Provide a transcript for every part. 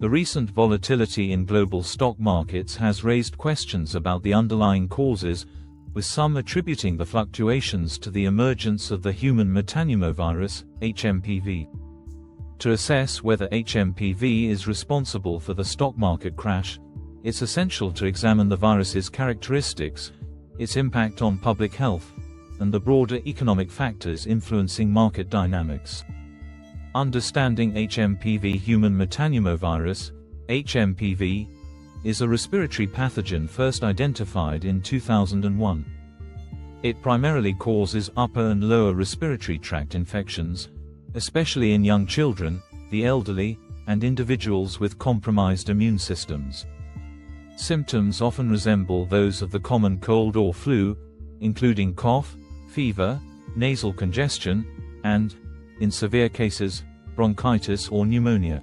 The recent volatility in global stock markets has raised questions about the underlying causes, with some attributing the fluctuations to the emergence of the human metanovirus, HMPV. To assess whether HMPV is responsible for the stock market crash, it's essential to examine the virus's characteristics, its impact on public health, and the broader economic factors influencing market dynamics. Understanding HMPV. Human metanovirus, HMPV, is a respiratory pathogen first identified in 2001. It primarily causes upper and lower respiratory tract infections, especially in young children, the elderly, and individuals with compromised immune systems. Symptoms often resemble those of the common cold or flu, including cough, fever, nasal congestion, and, in severe cases, bronchitis or pneumonia.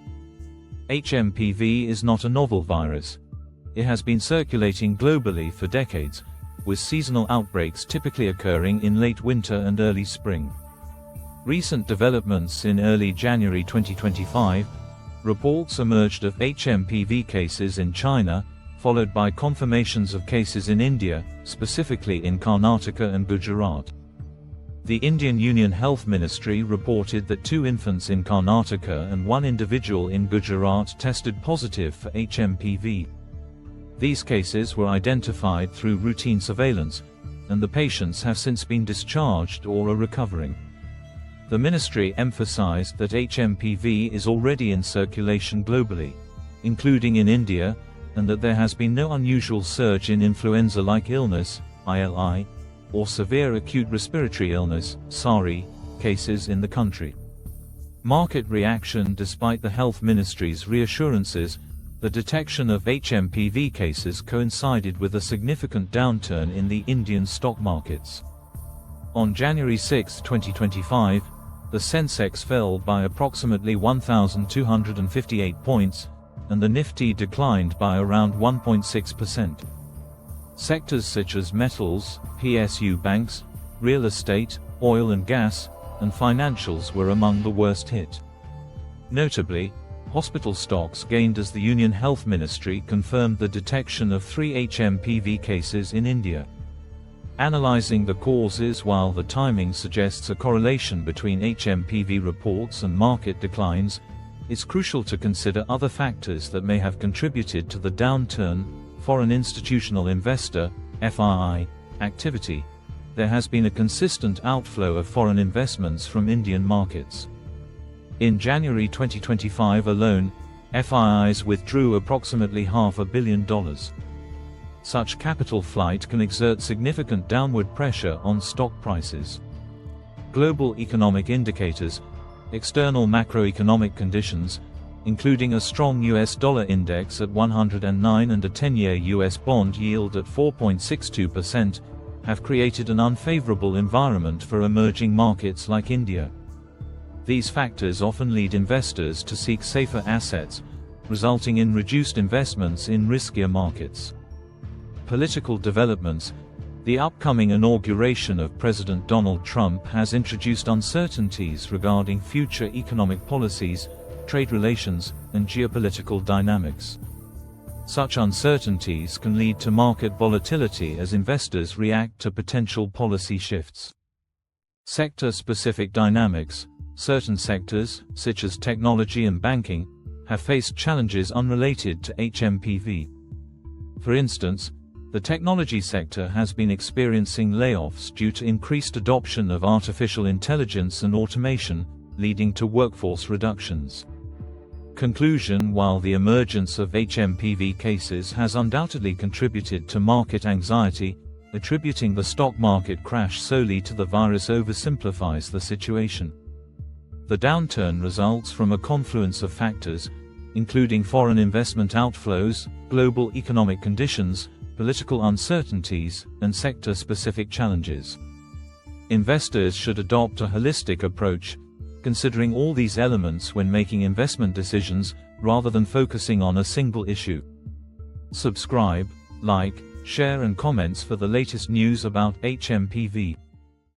HMPV is not a novel virus. It has been circulating globally for decades, with seasonal outbreaks typically occurring in late winter and early spring. Recent developments: in early January 2025, reports emerged of HMPV cases in China, followed by confirmations of cases in India, specifically in Karnataka and Gujarat. The Indian Union Health Ministry reported that 2 infants in Karnataka and 1 individual in Gujarat tested positive for HMPV. These cases were identified through routine surveillance, and the patients have since been discharged or are recovering. The ministry emphasized that HMPV is already in circulation globally, including in India, and that there has been no unusual surge in influenza-like illness, ILI, or severe acute respiratory illness, SARI, cases in the country. Market reaction: despite the health ministry's reassurances, the detection of HMPV cases coincided with a significant downturn in the Indian stock markets. On January 6, 2025, the Sensex fell by approximately 1,258 points, and the Nifty declined by around 1.6%. Sectors such as metals, PSU banks, real estate, oil and gas, and financials were among the worst hit. Notably, hospital stocks gained as the Union Health Ministry confirmed the detection of 3 HMPV cases in India. Analyzing the causes: while the timing suggests a correlation between HMPV reports and market declines, it's crucial to consider other factors that may have contributed to the downturn. Foreign institutional investor, FII, activity. There has been a consistent outflow of foreign investments from Indian markets. In January 2025 alone, FIIs withdrew approximately $500 million. Such capital flight can exert significant downward pressure on stock prices. Global economic indicators: external macroeconomic conditions, including a strong US dollar index at 109 and a 10-year US bond yield at 4.62%, have created an unfavorable environment for emerging markets like India. These factors often lead investors to seek safer assets, resulting in reduced investments in riskier markets. Political developments: the upcoming inauguration of President Donald Trump has introduced uncertainties regarding future economic policies, trade relations, and geopolitical dynamics. Such uncertainties can lead to market volatility as investors react to potential policy shifts. Sector-specific dynamics: certain sectors, such as technology and banking, have faced challenges unrelated to HMPV. For instance, the technology sector has been experiencing layoffs due to increased adoption of artificial intelligence and automation, leading to workforce reductions. Conclusion: while the emergence of HMPV cases has undoubtedly contributed to market anxiety, attributing the stock market crash solely to the virus oversimplifies the situation. The downturn results from a confluence of factors, including foreign investment outflows, global economic conditions, political uncertainties, and sector-specific challenges. Investors should adopt a holistic approach, considering all these elements when making investment decisions, rather than focusing on a single issue. Subscribe, like, share and comments for the latest news about HMPV.